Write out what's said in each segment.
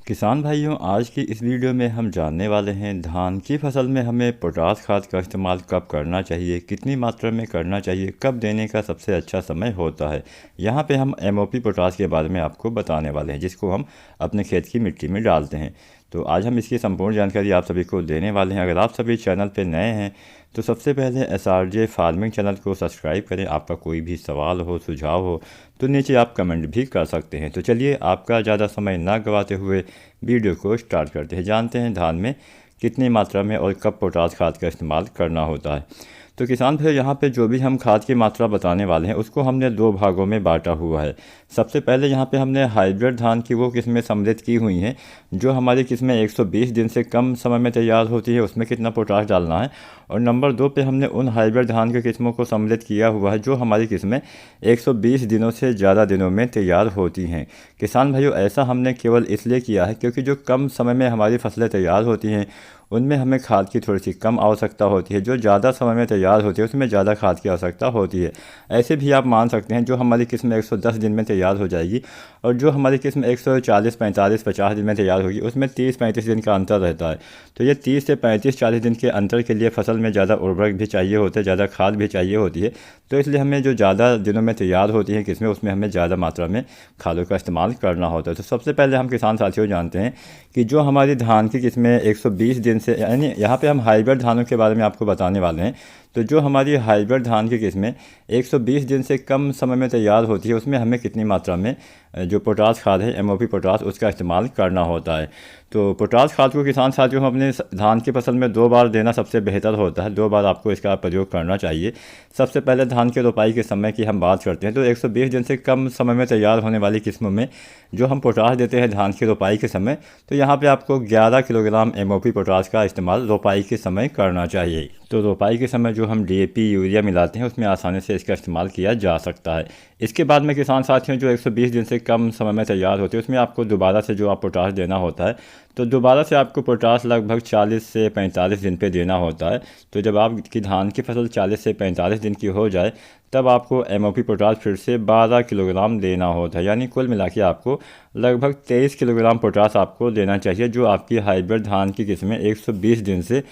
किसान भाइयों, आज की इस वीडियो में हम जानने वाले हैं धान की फसल में हमें पोटास खाद का इस्तेमाल कब करना चाहिए, कितनी मात्रा में करना चाहिए, कब देने का सबसे अच्छा समय होता है। यहाँ पे हम एमओपी पोटास के बारे में आपको बताने वाले हैं, जिसको हम अपने खेत की मिट्टी में डालते हैं। तो आज हम इसकी संपूर्ण जानकारी आप सभी को देने वाले हैं। अगर आप सभी चैनल पर नए हैं तो सबसे पहले एसआरजे फार्मिंग चैनल को सब्सक्राइब करें। आपका कोई भी सवाल हो, सुझाव हो तो नीचे आप कमेंट भी कर सकते हैं। तो चलिए, आपका ज़्यादा समय ना गवाते हुए वीडियो को स्टार्ट करते हैं। जानते हैं धान में कितनी मात्रा में और कब पोटास खाद का इस्तेमाल करना होता है। तो किसान भाई, यहाँ पे जो भी हम खाद की मात्रा बताने वाले हैं उसको हमने दो भागों में बांटा हुआ है। सबसे पहले यहाँ पे हमने हाइब्रिड धान की वो किस्में सम्मिलित की हुई हैं जो हमारी किस्में 120 दिन से कम समय में तैयार होती है, उसमें कितना पोटास डालना है। और नंबर 2 पे हमने उन हाइब्रिड धान की किस्मों को सम्मिलित किया हुआ है जो हमारी किस्में 120 दिनों से ज़्यादा दिनों में तैयार होती हैं। किसान भाइयों, ऐसा हमने केवल इसलिए किया है क्योंकि जो कम समय में हमारी फसलें तैयार होती हैं उनमें हमें खाद की थोड़ी सी कम आवश्यकता होती है। जो ज़्यादा समय में तैयार होती है उसमें ज़्यादा खाद की आवश्यकता होती है। ऐसे भी आप मान सकते हैं जो हमारी किस्म 110 दिन में तैयार हो जाएगी और जो हमारी किस्म 140, 45, 50 दिन में तैयार होगी उसमें 30-35 दिन का अंतर रहता है। तो ये 30 से 35-40 दिन के अंतर के लिए फसल में ज़्यादा उर्वरक भी चाहिए होता है, ज़्यादा खाद भी चाहिए होती है। तो इसलिए हमें जो ज़्यादा दिनों में तैयार होती है किस्में उसमें हमें ज़्यादा मात्रा में खादों का इस्तेमाल करना होता है। तो सबसे पहले हम किसान साथियों जानते हैं कि जो हमारी धान की किस्में 120 दिन से, यानी यहाँ पे हम हाइब्रिड धानों के बारे में आपको बताने वाले हैं। तो जो हमारी हाइब्रिड धान की किस्में 120 दिन से कम समय में तैयार होती है उसमें हमें कितनी मात्रा में जो पोटास खाद है, एमओपी पोटास, उसका इस्तेमाल करना होता है। तो पोटास खाद को किसान साथियों हम अपने धान की फसल में 2 बार देना सबसे बेहतर होता है। 2 बार आपको इसका प्रयोग करना चाहिए। सबसे पहले धान की रोपाई के समय की हम बात करते हैं तो 120 दिन से कम समय में तैयार होने वाली किस्मों में जो हम पोटास देते हैं धान की रोपाई के समय, तो यहाँ पे आपको 11 किलोग्राम एमओपी पोटास का इस्तेमाल रोपाई के समय करना चाहिए। तो रोपाई के समय जो हम डीएपी, यूरिया मिलाते हैं उसमें आसानी से इसका इस्तेमाल किया जा सकता है। इसके बाद में किसान साथियों जो 120 दिन से कम समय में तैयार होती है उसमें आपको दोबारा से जो आप पोटास देना होता है, तो दोबारा से आपको पोटास लगभग 40 से 45 दिन पे देना होता है। तो जब आपकी धान की फसल 40 से 45 दिन की हो जाए तब आपको एमओपी पोटास फिर से 12 किलोग्राम देना होता है। यानी कुल मिला के आपको लगभग 23 किलोग्राम पोटास आपको देना चाहिए जो आपकी हाइब्रिड धान की किस्में 120 दिन से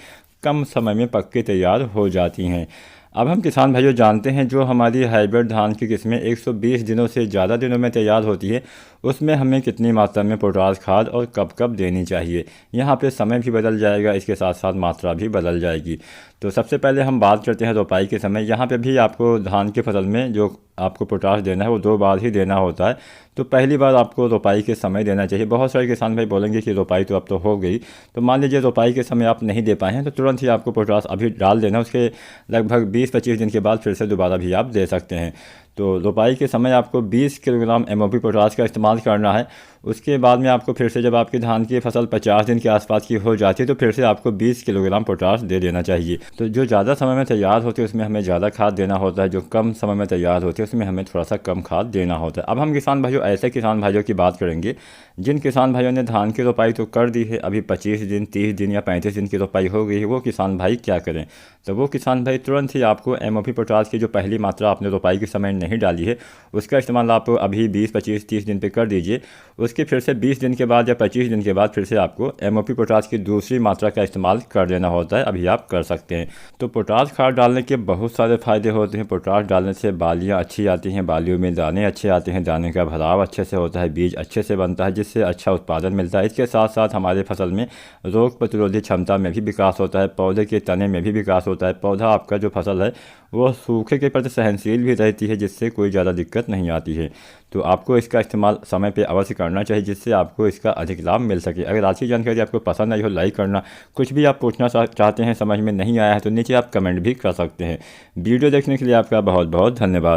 कम समय में पक के तैयार हो जाती हैं। अब हम किसान भाइयों जानते हैं जो हमारी हाइब्रिड धान की किस्में 120 दिनों से ज़्यादा दिनों में तैयार होती है उसमें हमें कितनी मात्रा में पोटास खाद और कब कब देनी चाहिए। यहाँ पे समय भी बदल जाएगा, इसके साथ साथ मात्रा भी बदल जाएगी। तो सबसे पहले हम बात करते हैं रोपाई के समय। यहाँ पे भी आपको धान की फसल में जो आपको पोटास देना है वो 2 बार ही देना होता है। तो पहली बार आपको रोपाई के समय देना चाहिए। बहुत सारे किसान भाई बोलेंगे कि रोपाई तो अब तो हो गई, तो मान लीजिए रोपाई के समय आप नहीं दे पाए हैं तो तुरंत ही आपको पोटास अभी डाल देना। उसके लगभग 20-25 दिन के बाद फिर से दोबारा भी आप दे सकते हैं। तो रोपाई के समय आपको 20 किलोग्राम एमओपी पोटास का इस्तेमाल करना है। उसके बाद में आपको फिर से जब आपकी धान की फसल 50 दिन के आसपास की हो जाती है तो फिर से आपको 20 किलोग्राम पोटास दे देना चाहिए। तो जो ज़्यादा समय में तैयार होती है उसमें हमें ज़्यादा खाद देना होता है, जो कम समय में तैयार होती है उसमें हमें थोड़ा सा कम खाद देना होता है। अब हम किसान भाइयों ऐसे किसान भाइयों की बात करेंगे जिन किसान भाइयों ने धान की रोपाई तो कर दी है, अभी 25 दिन, 30 दिन या 35 दिन की रोपाई हो गई है, वो किसान भाई क्या करें। तो वो किसान भाई तुरंत ही आपको एमओपी पोटास की जो पहली मात्रा आपने रोपाई के समय नहीं डाली है उसका इस्तेमाल आप अभी 20, 25, 30 दिन पे कर दीजिए। उसके फिर से 20 दिन के बाद या 25 दिन के बाद फिर से आपको एमओपी पोटास की दूसरी मात्रा का इस्तेमाल कर देना होता है। अभी आप कर सकते हैं। तो पोटास खाद डालने के बहुत सारे फ़ायदे होते हैं। पोटास डालने से बालियाँ अच्छी आती हैं, बालियों में दाने अच्छे आते हैं, दाने का भराव अच्छे से होता है, बीज अच्छे से बनता है जिससे अच्छा उत्पादन मिलता है। इसके साथ साथ हमारे फसल में रोग प्रतिरोधी क्षमता में भी विकास होता है, पौधे के तने में भी विकास होता है। पौधा आपका जो फसल है वो सूखे के प्रति सहनशील भी रहती है जिससे कोई ज़्यादा दिक्कत नहीं आती है। तो आपको इसका इस्तेमाल समय पे अवश्य करना चाहिए जिससे आपको इसका अधिक लाभ मिल सके। अगर आज की जानकारी आपको पसंद आई हो लाइक करना, कुछ भी आप पूछना चाहते हैं समझ में नहीं आया है तो नीचे आप कमेंट भी कर सकते हैं। वीडियो देखने के लिए आपका बहुत बहुत धन्यवाद।